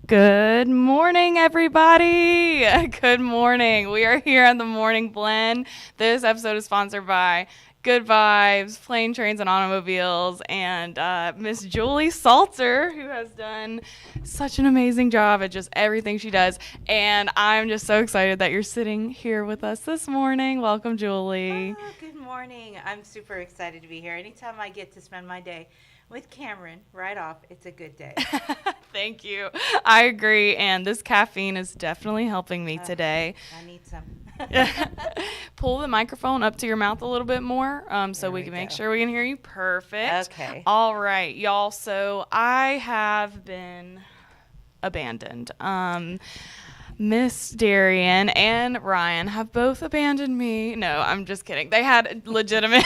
Good morning, everybody. Good morning. We are here on the Morning Blend. This episode is sponsored by Good Vibes, Plane, Trains, and Automobiles, and Miss Julie Salter, who has done such an amazing job at just everything she does. And I'm just so excited that you're sitting here with us this morning. Welcome, Julie. Oh, good morning. I'm super excited to be here. Anytime I get to spend my day with Cameron right off, it's a good day. Thank you. I agree. And this caffeine is definitely helping me today. I need some. Pull the microphone up to your mouth a little bit more so There we we can make go. sure we can hear you. Perfect. Okay. All right, y'all. So I have been abandoned. Miss Darian and Ryan have both abandoned me. No, I'm just kidding. They had legitimate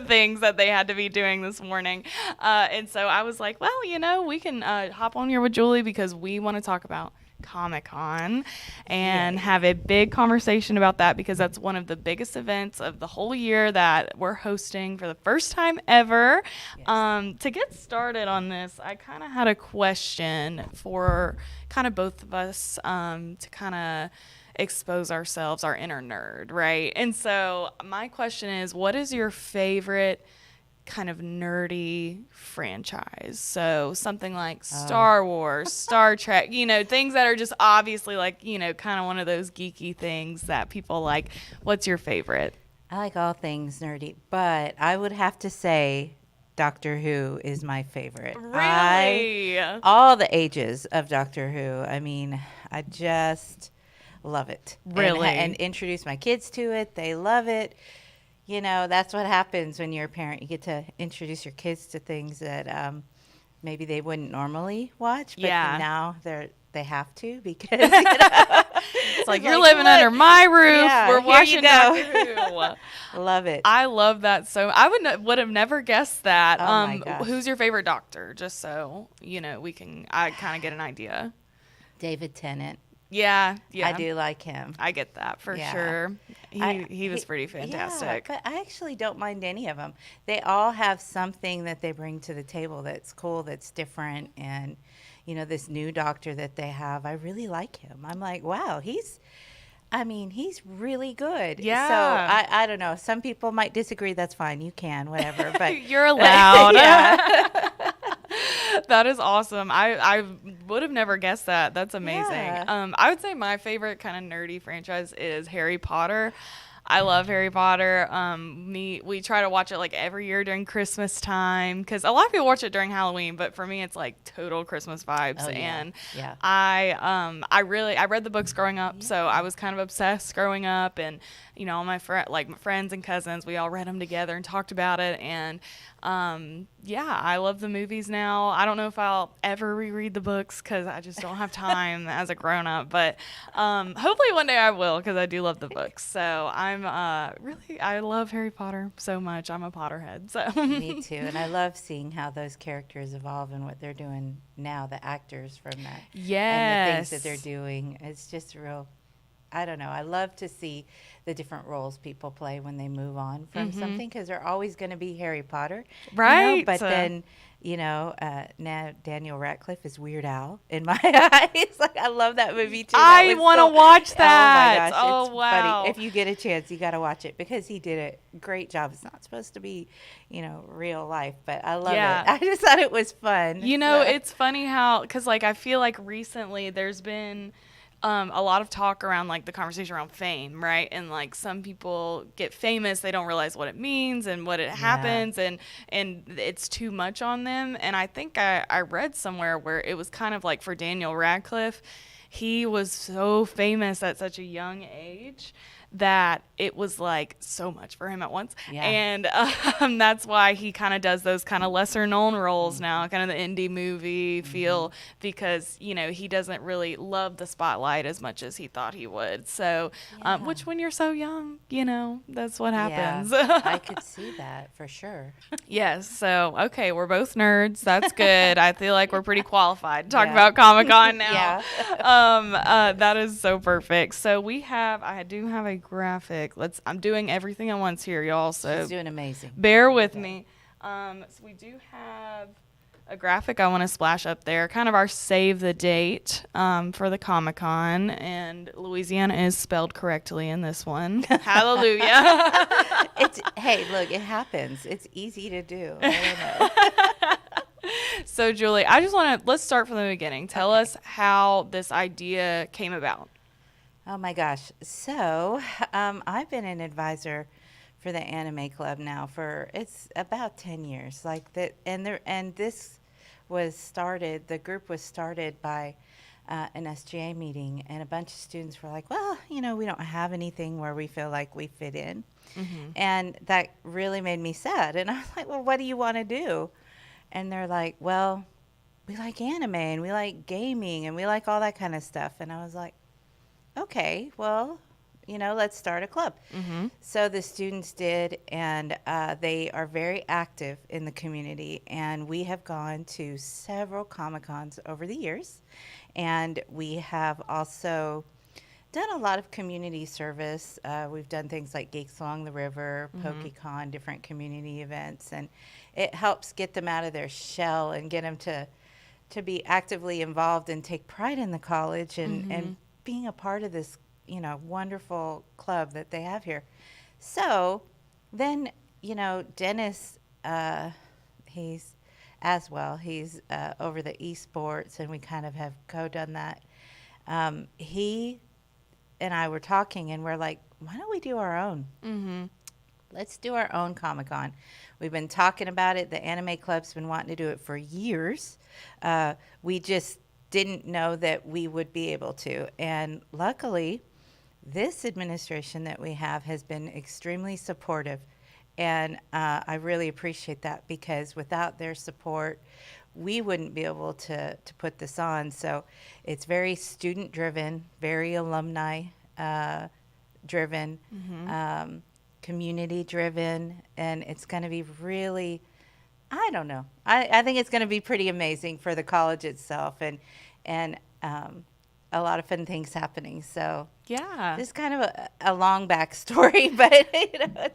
things that they had to be doing this morning. And so I was like, well, we can hop on here with Julie because we want to talk about Comic-Con and have a big conversation about that because that's one of the biggest events of the whole year that we're hosting for the first time ever. Yes. To get started on this, I kind of had a question for kind of both of us to kind of expose ourselves, our inner nerd, right? And so my question is, what is your favorite kind of nerdy franchise? So something like Star Wars, Star Trek, things that are just obviously like, kind of one of those geeky things that people like. What's your favorite? I like all things nerdy, but I would have to say Doctor Who is my favorite. Really? All the ages of Doctor Who. I mean, I just love it. Really? And introduce my kids to it. They love it. That's what happens when you're a parent. You get to introduce your kids to things that maybe they wouldn't normally watch, but Yeah. now they have to because It's like, you're living under my roof. Yeah, We're here watching you go. Doctor Who. love it. I love that so. I would have never guessed that. Oh my gosh. Who's your favorite doctor? Just so I kind of get an idea. David Tennant. Yeah. I do like him. I get that for Yeah. sure. He was pretty fantastic. Yeah, but I actually don't mind any of them. They all have something that they bring to the table that's cool, that's different. And, this new doctor that they have, I really like him. I'm like, wow, he's really good. Yeah. So I don't know. Some people might disagree. That's fine. You can, whatever. But You're allowed. Yeah. That is awesome. I would have never guessed that. That's amazing. Yeah. I would say my favorite kind of nerdy franchise is Harry Potter. I love Harry Potter. We try to watch it like every year during Christmas time because a lot of people watch it during Halloween, but for me it's like total Christmas vibes. Oh, yeah. And Yeah. I read the books growing up, so I was kind of obsessed growing up, and all my my friends and cousins, we all read them together and talked about it. And I love the movies now. I don't know if I'll ever reread the books because I just don't have time as a grown up, but hopefully one day I will because I do love the books. So I love Harry Potter so much. I'm a Potterhead. So Me too. And I love seeing how those characters evolve and what they're doing now, the actors from that. And the things that they're doing. It's just real. I don't know. I love to see the different roles people play when they move on from something because they're always going to be Harry Potter. Right. But then, now Daniel Radcliffe is Weird Al in my eyes. Like, I love that movie too. I want to watch that. Oh my gosh. Oh, It's wow. funny. If you get a chance, you got to watch it because he did a great job. It's not supposed to be, real life, but I love Yeah. it. I just thought it was fun. So- It's funny how, because I feel like recently there's been a lot of talk around like the conversation around fame, right? And like some people get famous, they don't realize what it means and what it happens, and it's too much on them. And I think I read somewhere where it was kind of like for Daniel Radcliffe, he was so famous at such a young age that it was like so much for him at once. Yeah. And that's why he kind of does those kind of lesser known roles now, kind of the indie movie feel, because, he doesn't really love the spotlight as much as he thought he would. So, which when you're so young, that's what happens. Yeah, I could see that for sure. Yes. So, okay, we're both nerds. That's good. I feel like we're pretty qualified to talk Yeah. about Comic-Con now. Yeah. That is so perfect. So I do have a graphic. I'm doing everything at once here, y'all. So She's doing amazing. bear with me. So we do have a graphic I want to splash up there, kind of our save the date for the Comic-Con, and Louisiana is spelled correctly in this one. Hallelujah. Hey, look, it happens. It's easy to do. I don't know. So, Julie, I just want to, let's start from the beginning. Tell us how this idea came about. Oh my gosh. So, I've been an advisor for the anime club now for it's about 10 years. Like that, and this was started. The group was started by an SGA meeting, and a bunch of students were like, "Well, we don't have anything where we feel like we fit in," and that really made me sad. And I was like, "Well, what do you want to do?" And they're like, "Well, we like anime and we like gaming and we like all that kind of stuff." And I was like, okay, well, let's start a club. So the students did, and they are very active in the community. And we have gone to several Comic-Cons over the years. And we have also done a lot of community service. We've done things like Geeks Along the River, PokeCon, different community events. And it helps get them out of their shell and get them to be actively involved and take pride in the college and being a part of this, wonderful club that they have here. So then, Dennis, he's over the esports, and we kind of have co-done that. He and I were talking, and we're like, why don't we do our own? Let's do our own Comic-Con. We've been talking about it. The anime club's been wanting to do it for years. We just didn't know that we would be able to. And luckily, this administration that we have has been extremely supportive. And I really appreciate that, because without their support, we wouldn't be able to put this on. So it's very student-driven, very alumni-driven, community-driven, and it's going to be really, I don't know. I think it's going to be pretty amazing for the college itself, and a lot of fun things happening. So yeah, this is kind of a long backstory, but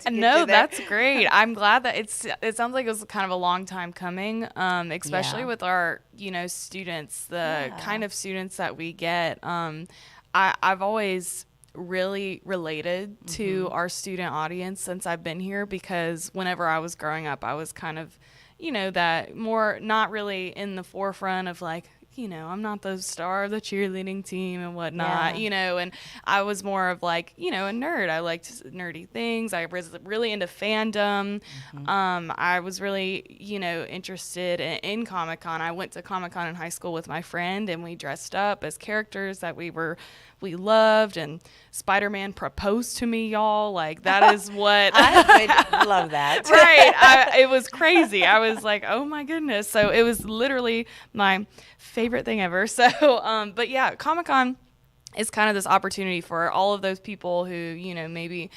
no, that's great. I'm glad that it sounds like it was kind of a long time coming, especially with our students, the kind of students that we get. I've always really related to our student audience since I've been here, because whenever I was growing up, I was kind of that more not really in the forefront of like, I'm not the star of the cheerleading team and whatnot, and I was more of like, a nerd. I liked nerdy things. I was really into fandom. I was really, interested in Comic-Con. I went to Comic-Con in high school with my friend, and we dressed up as characters that we loved, and Spider-Man proposed to me, y'all. Like, that is what I would love that. Right. It was crazy. I was like, oh my goodness. So it was literally my favorite thing ever. So, but yeah, Comic-Con is kind of this opportunity for all of those people who, maybe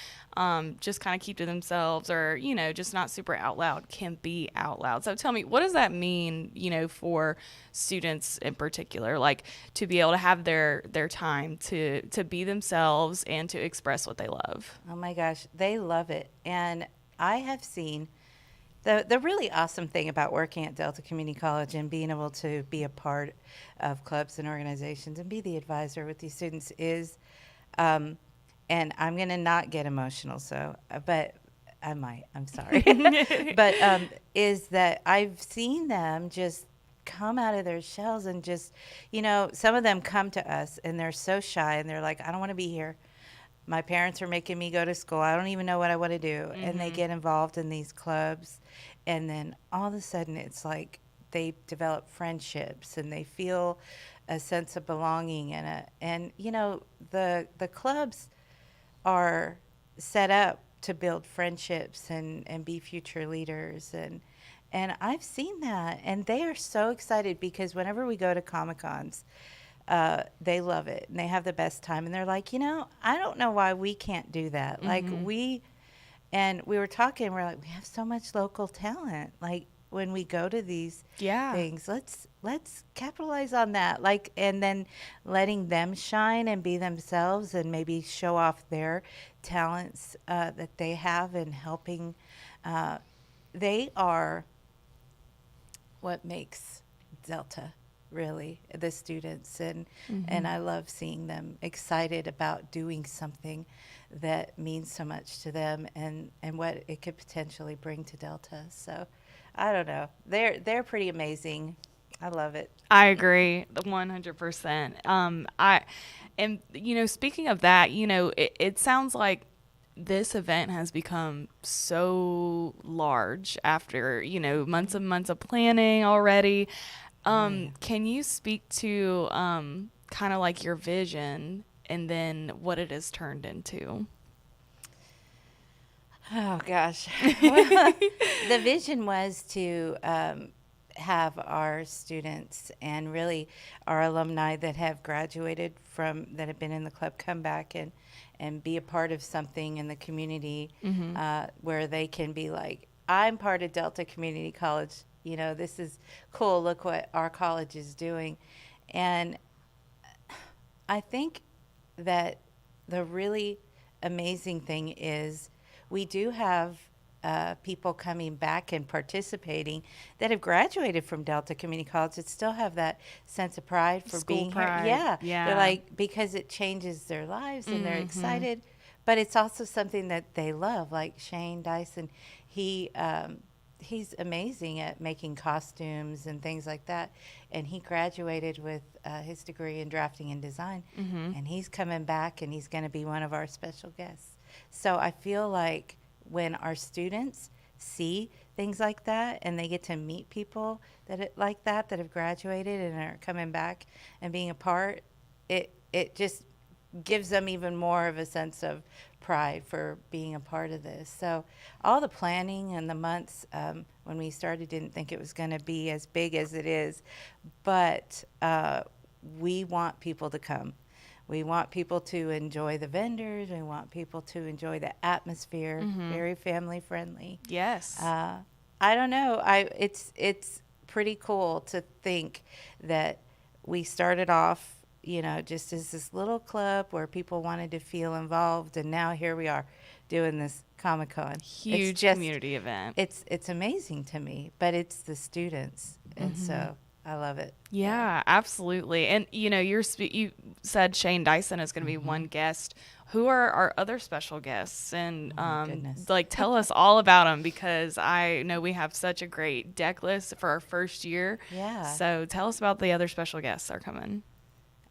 just kind of keep to themselves, or, just not super out loud, can be out loud. So tell me, what does that mean, for students in particular, like to be able to have their time to be themselves and to express what they love? Oh my gosh, they love it. And I have seen the really awesome thing about working at Delta Community College and being able to be a part of clubs and organizations and be the advisor with these students is, and I'm going to not get emotional, but I might, I'm sorry. But is that I've seen them just come out of their shells and just, some of them come to us and they're so shy and they're like, I don't want to be here. My parents are making me go to school. I don't even know what I want to do. And they get involved in these clubs. And then all of a sudden it's like they develop friendships and they feel a sense of belonging. And the clubs are set up to build friendships and be future leaders. And I've seen that. And they are so excited, because whenever we go to Comic-Cons, they love it and they have the best time, and they're like, I don't know why we can't do that. Like we were talking, we're like, we have so much local talent. Like when we go to these things, let's capitalize on that. Like, and then letting them shine and be themselves and maybe show off their talents that they have, and helping. They are what makes Delta, really, the students. And Mm-hmm. I love seeing them excited about doing something that means so much to them, and what it could potentially bring to Delta. So I don't know. They're pretty amazing. I love it. I agree, the 100%. And speaking of that, it sounds like this event has become so large after, months and months of planning already. Oh yeah. Can you speak to kind of like your vision and then what it has turned into? Oh gosh. Well, the vision was to have our students and really our alumni that have graduated from that have been in the club come back and be a part of something in the community, Mm-hmm. where they can be like, I'm part of Delta Community College. This is cool. Look what our college is doing. And I think that the really amazing thing is we do have people coming back and participating that have graduated from Delta Community College that still have that sense of pride for School being here. pride. Yeah. They're Yeah. like, because it changes their lives and they're Mm-hmm. excited, but it's also something that they love. Like Shane Dyson, he, he's amazing at making costumes and things like that. And he graduated with his degree in drafting and design. Mm-hmm. And he's coming back and he's going to be one of our special guests. So I feel like when our students see things like that and they get to meet people like that have graduated and are coming back and being a part, it just gives them even more of a sense of pride for being a part of this. So all the planning and the months, when we started, didn't think it was going to be as big as it is, but we want people to come. We want people to enjoy the vendors. We want people to enjoy the atmosphere. Mm-hmm. Very family friendly. Yes. I don't know. It's pretty cool to think that we started off, just as this little club where people wanted to feel involved, and now here we are doing this Comic-Con. Huge community event. It's amazing to me, but it's the students, and so I love it. Yeah, absolutely. And you said Shane Dyson is going to be one guest. Who are our other special guests? And Oh my goodness. like tell us all about them, because I know we have such a great deck list for our first year. Yeah. So tell us about the other special guests that are coming.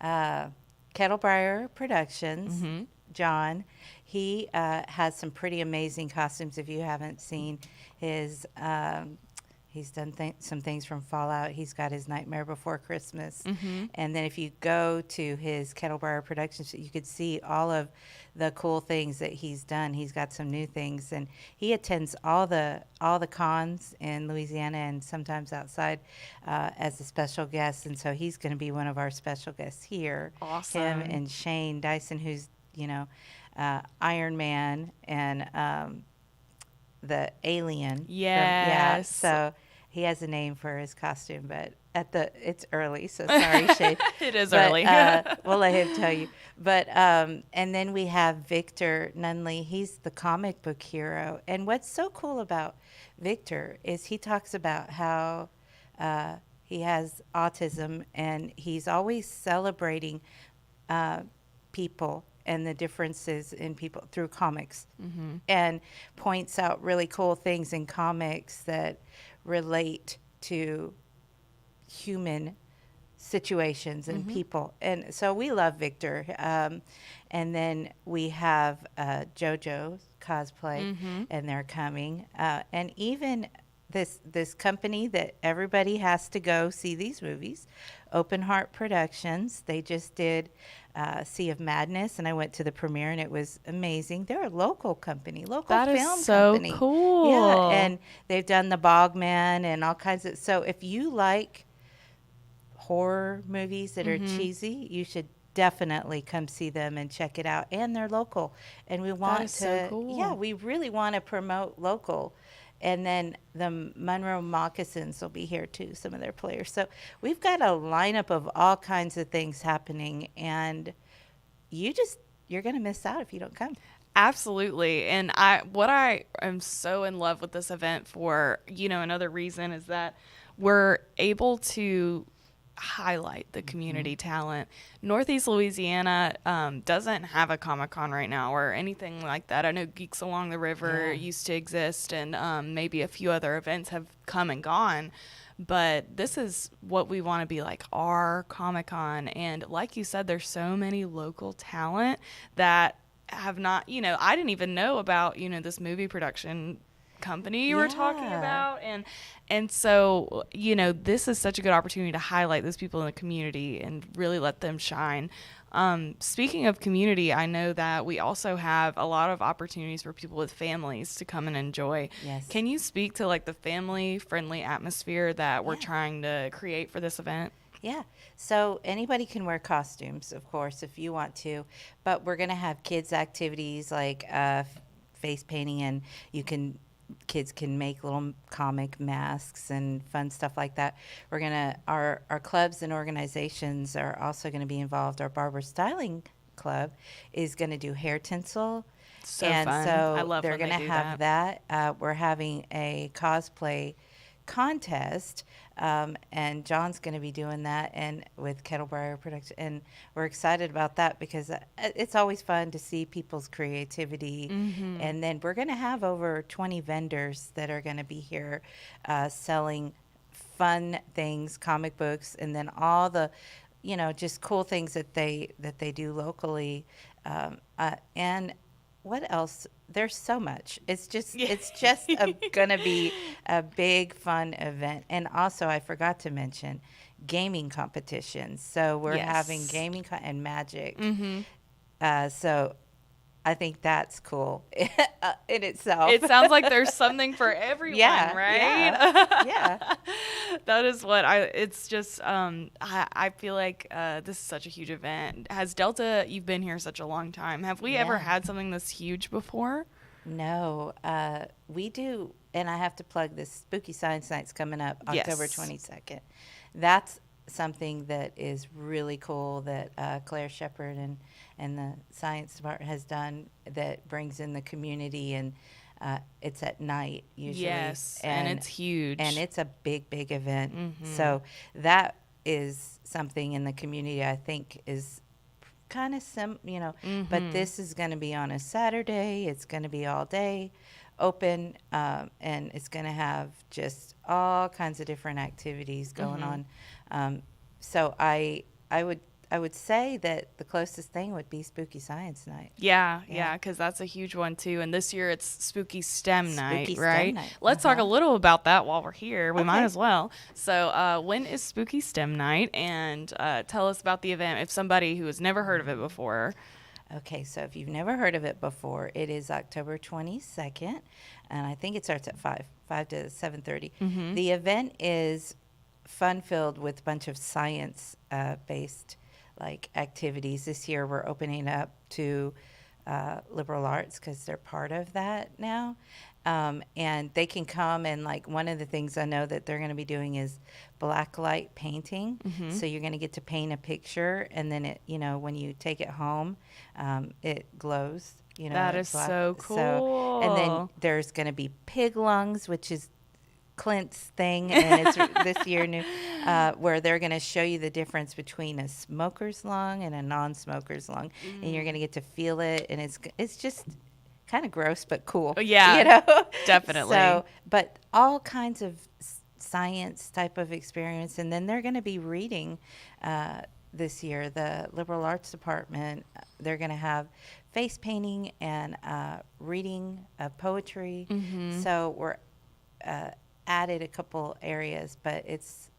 Kettlebriar Productions, Mm-hmm. John, he has some pretty amazing costumes. If you haven't seen his, he's done some things from Fallout. He's got his Nightmare Before Christmas. Mm-hmm. And then if you go to his Kettlebriar Productions, you could see all of the cool things that he's done. He's got some new things, and he attends all the cons in Louisiana and sometimes outside as a special guest. And so he's going to be one of our special guests here. Awesome. Him and Shane Dyson, who's Iron Man and the alien. Yes. So he has a name for his costume, but it's early, so sorry, Shane. It is But, early. we'll let him tell you. But and then we have Victor Nunley. He's the comic book hero. And what's so cool about Victor is he talks about how he has autism, and he's always celebrating people and the differences in people through comics, and points out really cool things in comics that relate to human situations and people. And so we love Victor. And then we have JoJo's cosplay, and they're coming. And even this company that everybody has to go see these movies, Open Heart Productions. They just did Sea of Madness, and I went to the premiere, and it was amazing. They're a local company, local That film is so company. cool. Yeah, and they've done The Bogman and all kinds of. So if you like horror movies that are cheesy, you should definitely come see them and check it out. And they're local, and we want is to. so cool. Yeah, we really want to promote local. And then the Monroe Moccasins will be here too, some of their players. So we've got a lineup of all kinds of things happening, and you're going to miss out if you don't come. Absolutely. And I am so in love with this event for, another reason is that we're able to highlight the community talent. Northeast Louisiana doesn't have a Comic-Con right now or anything like that. I know Geeks Along the River used to exist, and maybe a few other events have come and gone. But this is what we want to be like, our Comic-Con. And like you said, there's so many local talent that have not, I didn't even know about, this movie production company you were talking about. And so, this is such a good opportunity to highlight those people in the community and really let them shine. Speaking of community, I know that we also have a lot of opportunities for people with families to come and enjoy. Yes. Can you speak to like the family friendly atmosphere that we're trying to create for this event? Yeah. So anybody can wear costumes, of course, if you want to, but we're going to have kids activities like face painting, and kids can make little comic masks and fun stuff like that. We're going to, our clubs and organizations are also going to be involved. Our barber styling club is going to do hair tinsel. So and fun. so I love they're when going they to do have that. We're having a cosplay contest, and John's going to be doing that, and with Kettlebriar Production, and we're excited about that because it's always fun to see people's creativity. And then we're going to have over 20 vendors that are going to be here selling fun things, comic books, and then all the just cool things that they do locally. And what else? There's so much. It's just gonna be a big fun event. And also, I forgot to mention gaming competitions. So we're having gaming and magic. So I think that's cool in itself. It sounds like there's something for everyone, right? Yeah. That is what it's just, I feel like this is such a huge event. Has Delta, you've been here such a long time. Have we ever had something this huge before? No, we do. And I have to plug this Spooky Science Night's coming up October 22nd. That's something that is really cool that Claire Shepard and the science department has done that brings in the community, and it's at night usually. Yes, and it's huge. And it's a big event. So that is something in the community I think is kind of but this is going to be on a Saturday. It's going to be all day open, and it's going to have just all kinds of different activities going on. So I would say that the closest thing would be Spooky Science Night. Yeah, because that's a huge one too. And this year it's Spooky STEM Night, STEM right? Night. Let's talk a little about that while we're here. We might as well. So when is Spooky STEM Night? And tell us about the event if somebody who has never heard of it before. Okay, so if you've never heard of it before, it is October 22nd, and I think it starts at 5 to 7:30. The event is fun-filled with a bunch of science-based like activities. This year we're opening up to liberal arts because they're part of that now. And they can come, and like one of the things I know that they're going to be doing is black light painting. So you're going to get to paint a picture, and then it, when you take it home, it glows. That is so cool. And then there's going to be pig lungs, which is Clint's thing, and it's this year new, where they're going to show you the difference between a smoker's lung and a non-smoker's lung, and you're going to get to feel it, and it's just kind of gross but cool. Yeah, definitely. So, but all kinds of science type of experience, and then they're going to be reading this year. The liberal arts department, they're going to have face painting and reading poetry. So we're added a couple areas, but it's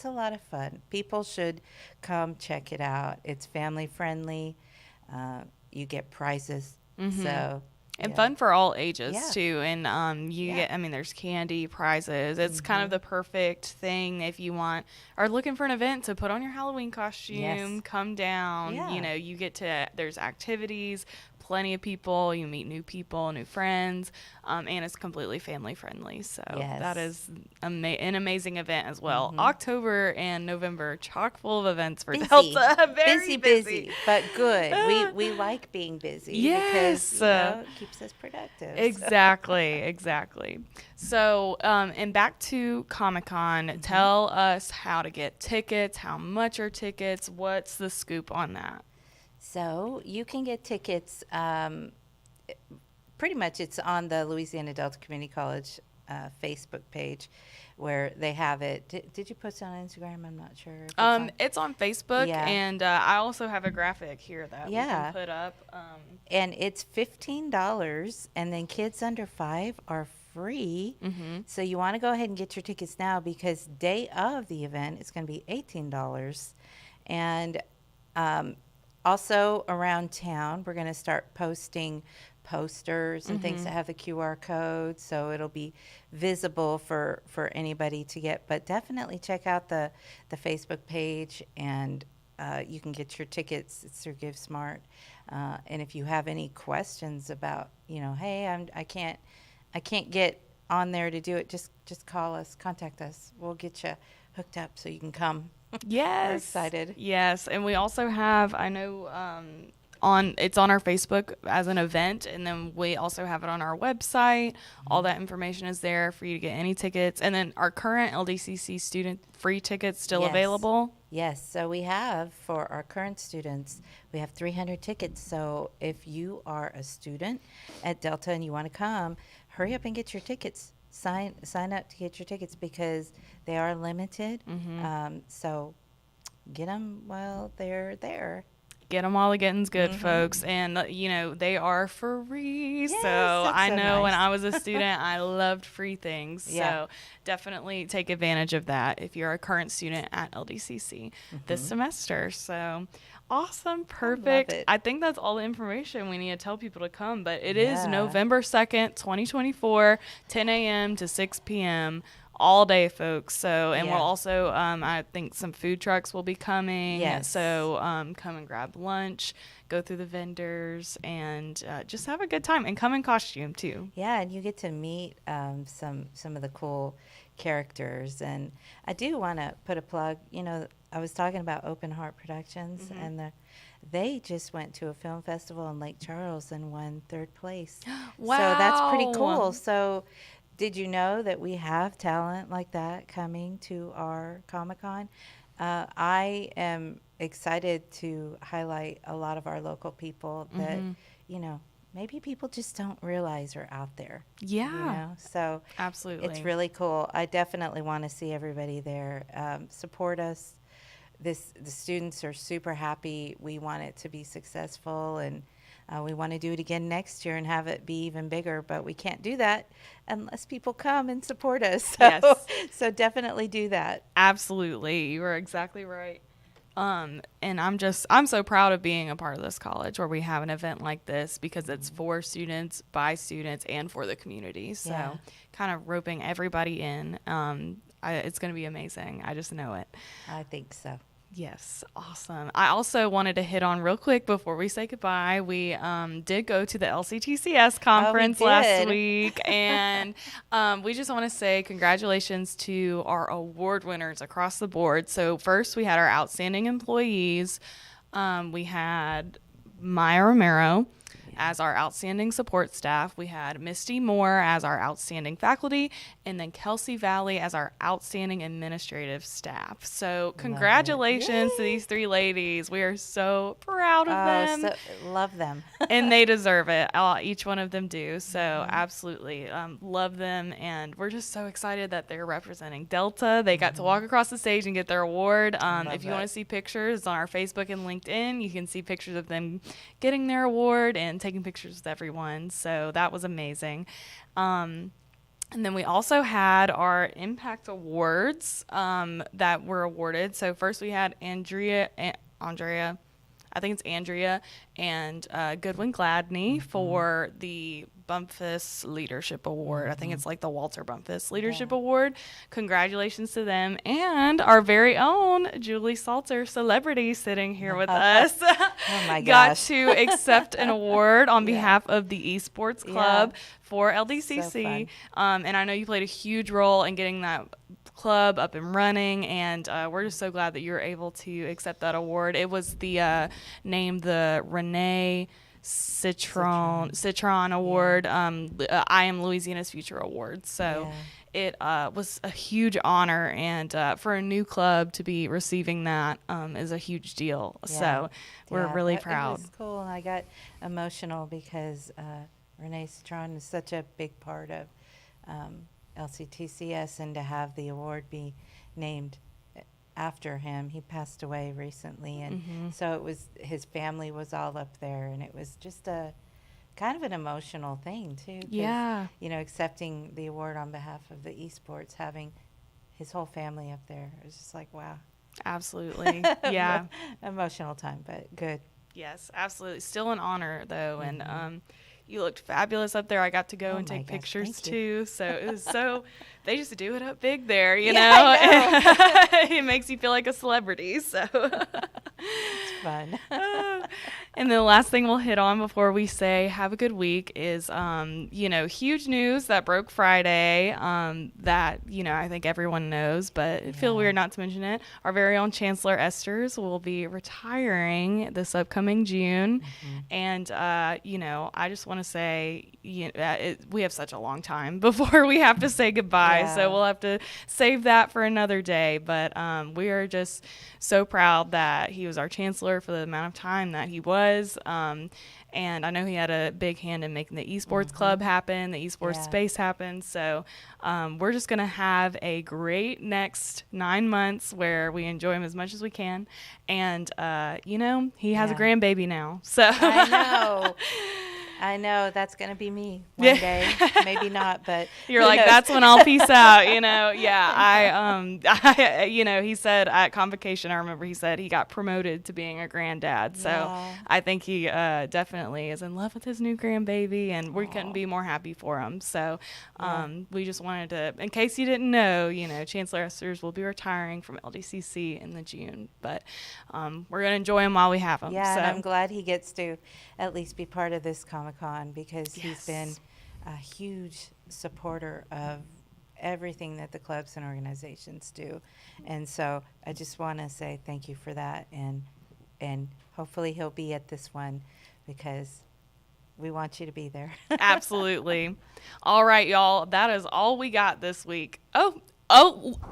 a lot of fun. People should come check it out. It's family friendly. You get prizes. So and fun for all ages too. And you get, there's candy, prizes. It's kind of the perfect thing if you are looking for an event to put on your Halloween costume, come down. You get to, there's activities, plenty of people. You meet new people, new friends, and it's completely family friendly. So that is an amazing event as well. October and November, chock full of events for Delta. Very busy, but good. We like being busy because it keeps us productive. Exactly. So, and back to Comic-Con, tell us how to get tickets, how much are tickets, what's the scoop on that? So you can get tickets, pretty much it's on the Louisiana Delta Community College Facebook page where they have it. Did you post it on Instagram? I'm not sure. It's on Facebook, and I also have a graphic here that we can put up. And it's $15, and then kids under 5 are free. So you want to go ahead and get your tickets now because day of the event it's going to be $18. And also around town, we're going to start posting posters and things that have the QR code, so it'll be visible for anybody to get. But definitely check out the Facebook page, and you can get your tickets. It's through GiveSmart. And if you have any questions about, hey, I can't get on there to do it, just call us, contact us. We'll get you hooked up so you can come. Yes. We're excited. Yes. And we also have, I know, it's on our Facebook as an event, and then we also have it on our website. All that information is there for you to get any tickets. And then our current LDCC student free tickets still available? Yes. So we have, for our current students, we have 300 tickets. So if you are a student at Delta and you want to come, hurry up and get your tickets. Sign up to get your tickets because they are limited. So get them while they're there. Get them while the getting's good, folks. And, they are free. Yes, so I know nice. when I was a student, I loved free things. So definitely take advantage of that if you're a current student at LDCC this semester. So awesome. Perfect. I think that's all the information we need to tell people to come. But it is November 2nd, 2024, 10 a.m. to 6 p.m. all day, folks. So, and we'll also, I think some food trucks will be coming. Yes. So, come and grab lunch, go through the vendors, and just have a good time. And come in costume too. Yeah, and you get to meet some of the cool characters. And I do want to put a plug. I was talking about Open Heart Productions, and they just went to a film festival in Lake Charles and won 3rd place. Wow. So that's pretty cool. So did you know that we have talent like that coming to our Comic-Con? I am excited to highlight a lot of our local people that, maybe people just don't realize are out there. Yeah. So absolutely. It's really cool. I definitely want to see everybody there. Support us. The students are super happy. We want it to be successful, and we want to do it again next year and have it be even bigger, but we can't do that unless people come and support us. So definitely do that. Absolutely. You are exactly right. And I'm so proud of being a part of this college where we have an event like this because it's for students, by students, and for the community. So kind of roping everybody in. It's going to be amazing. I just know it. I think so. Yes, awesome. I also wanted to hit on real quick before we say goodbye. We did go to the LCTCS conference last week, and we just want to say congratulations to our award winners across the board. So first, we had our outstanding employees. We had Maya Romero as our outstanding support staff. We had Misty Moore as our outstanding faculty, and then Kelsey Valley as our outstanding administrative staff. So congratulations to these 3 ladies. We are so proud of them. Love them. And they deserve it. Each one of them do. So absolutely love them. And we're just so excited that they're representing Delta. They got to walk across the stage and get their award. If you want to see pictures on our Facebook and LinkedIn, you can see pictures of them getting their award and taking pictures with everyone. So that was amazing. And then we also had our Impact Awards that were awarded. So first we had Andrea, I think it's Andrea, and Goodwin Gladney for the Bumpus Leadership Award. I think it's like the Walter Bumpus Leadership Award. Congratulations to them. And our very own Julie Salter, celebrity, sitting here with us. Oh my Got gosh. to accept an award on behalf of the Esports Club for LDCC. So And I know you played a huge role in getting that club up and running, and we're just so glad that you were able to accept that award. It was named the Renee Citron Award, I Am Louisiana's Future Award. So it was a huge honor, and for a new club to be receiving that is a huge deal. So we're really proud. It was cool, and I got emotional because Renee Citron is such a big part of LCTCS, and to have the award be named after him. He passed away recently, and so it was, his family was all up there, and it was just a kind of an emotional thing too. Yeah. You know, accepting the award on behalf of the esports, having his whole family up there. It was just like, wow. Absolutely. Yeah. Emotional time, but good. Yes, absolutely. Still an honor though, and you looked fabulous up there. I got to go and take pictures too. So it was they just do it up big there, you know. I know. It makes you feel like a celebrity. So It's fun. And the last thing we'll hit on before we say have a good week is, huge news that broke Friday that, I think everyone knows, but it feel weird not to mention it. Our very own Chancellor Esters will be retiring this upcoming June. And, I just want to say, we have such a long time before we have to say goodbye. So we'll have to save that for another day. But we are just so proud that he was our chancellor for the amount of time that he was. And I know he had a big hand in making the esports club happen, the esports space happen. So we're just going to have a great next 9 months where we enjoy him as much as we can. And, he has a grandbaby now. So I know that's going to be me one day. Maybe not, but you're like, that's when I'll peace out, he said at convocation, I remember he said he got promoted to being a granddad. So I think he definitely is in love with his new grandbaby, and we couldn't be more happy for him. So we just wanted to, in case you didn't know, Chancellor Esters will be retiring from LDCC in the June, but we're going to enjoy him while we have him. Yeah, so. and I'm glad he gets to at least be part of this Comic-Con, because he's been a huge supporter of everything that the clubs and organizations do. And so I just want to say thank you for that, and hopefully he'll be at this one, because we want you to be there. Absolutely. All right, y'all. That is all we got this week. Oh,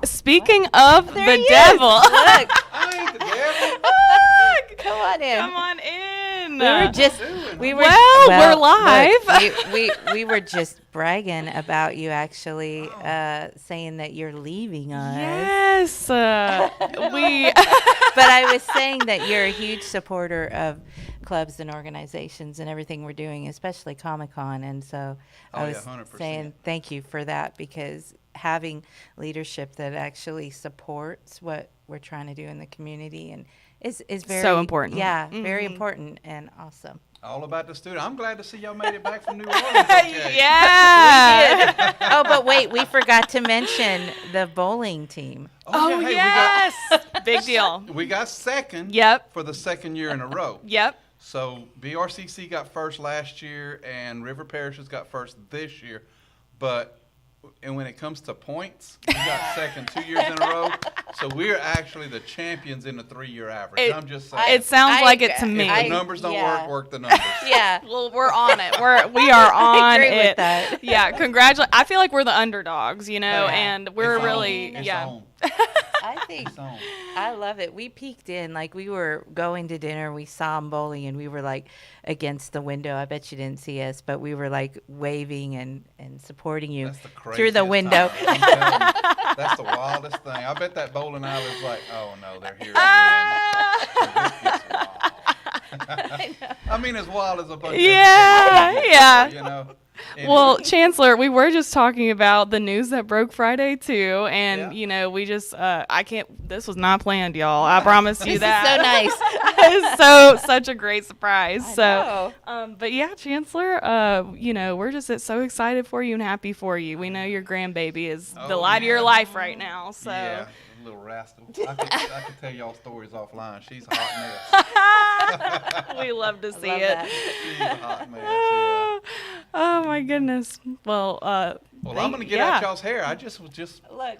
speaking of the devil. Look. I ain't the devil. Come on in. Come on in. We're live. Look, we were just bragging about you, actually, saying that you're leaving us. Yes. We. But I was saying that you're a huge supporter of clubs and organizations and everything we're doing, especially Comic-Con. And so I was 100%. saying thank you for that, because having leadership that actually supports what we're trying to do in the community and is very so important. Yeah, very important and awesome. All about the student. I'm glad to see y'all made it back from New Orleans. Okay. Yeah. Oh, but wait, we forgot to mention the bowling team. Oh, hey, yes. Big deal. We got second. Yep. For the second year in a row. Yep. So BRCC got first last year, and River Parishes got first this year. And when it comes to points, we got second 2 years in a row. So we're actually the champions in the 3-year average. I'm just saying. It sounds like it to me. If the numbers don't work the numbers. Yeah. Well, we're on it. We are on I agree it. with that. Yeah, congratulations. I feel like we're the underdogs, and we're It's really, on. It's yeah. on. I think It's on. I love it. We peeked in, like we were going to dinner. We saw them bowling, and we were like against the window. I bet you didn't see us, but we were like waving and supporting you That's the through the craziest window. time. I'm telling you, that's the wildest thing. I bet that bowling alley was like, oh no, they're here again. This gets wild. I mean, as wild as a bunch Yeah, of yeah. you know. Well, Chancellor, we were just talking about the news that broke Friday too, and we just I can't. This was not planned, y'all. I promise you that. This is so nice. It's such a great surprise. I know. But yeah, Chancellor, we're just so excited for you and happy for you. We know your grandbaby is the light of your life right now. So. Yeah. Little rascal. I could tell y'all stories offline. She's a hot mess. We love to see it. That. She's a hot mess. Yeah. Oh my goodness. Well, I'm gonna get out y'all's hair. I was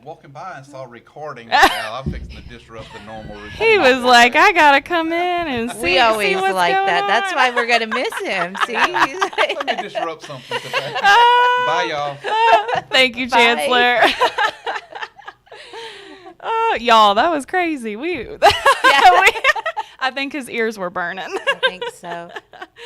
walking by and saw recording. I'm fixing to disrupt the normal routine. He was like, I gotta come in and see. We always what's like going that. on. That's why we're gonna miss him. See, Let me disrupt something today. Bye, y'all. Thank you, Chancellor. Y'all, that was crazy. I think his ears were burning. I think so.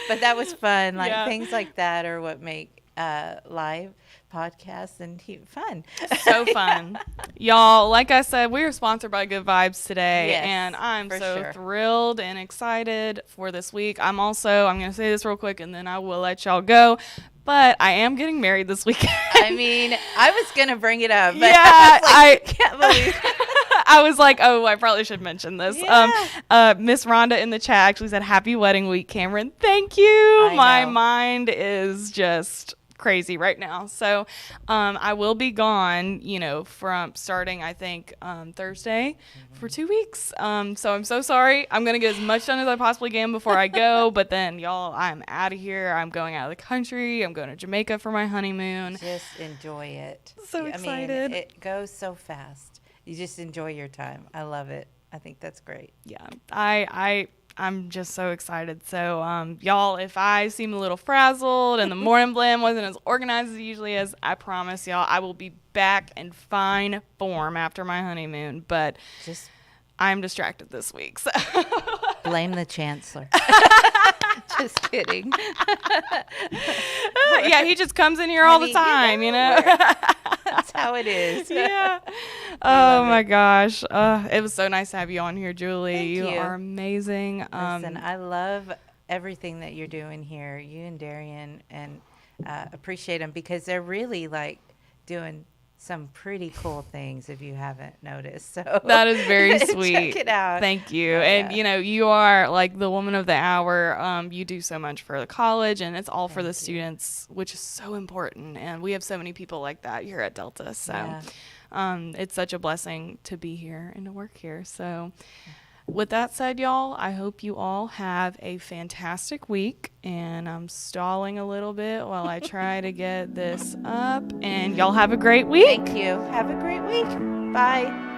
But that was fun. Things like that are what make live podcasts and fun. So fun. Y'all, like I said, we are sponsored by Good Vibes today. Yes, and I'm so sure. thrilled and excited for this week. I'm going to say this real quick and then I will let y'all go. But I am getting married this weekend. I mean, I was going to bring it up. But yeah, I can't believe I was like, oh, I probably should mention this. Yeah. Miss Rhonda in the chat actually said, happy wedding week, Cameron. Thank you. My mind is just crazy right now. So I will be gone, from starting, I think, Thursday for 2 weeks. So I'm so sorry. I'm going to get as much done as I possibly can before I go. But then, y'all, I'm out of here. I'm going out of the country. I'm going to Jamaica for my honeymoon. Just enjoy it. So excited. I mean, it goes so fast. You just enjoy your time. I love it. I think that's great. Yeah, I'm just so excited. So, y'all, if I seem a little frazzled and the morning blend wasn't as organized as it usually is, I promise y'all I will be back in fine form after my honeymoon. But I'm distracted this week. So. Blame the chancellor. Just kidding. Yeah, he just comes in here all the time, That's how it is. Yeah. Oh my gosh. It was so nice to have you on here, Julie. Thank you. You are amazing. Listen, I love everything that you're doing here, you and Darian, and appreciate them because they're really doing some pretty cool things if you haven't noticed. So that is very sweet. Check it out. Thank you. And you are like the woman of the hour. You do so much for the college and it's all for the students, which is so important. And we have so many people like that here at Delta. So it's such a blessing to be here and to work here. So with that said, y'all, I hope you all have a fantastic week. And I'm stalling a little bit while I try to get this up. And y'all have a great week. Thank you. Have a great week. Bye.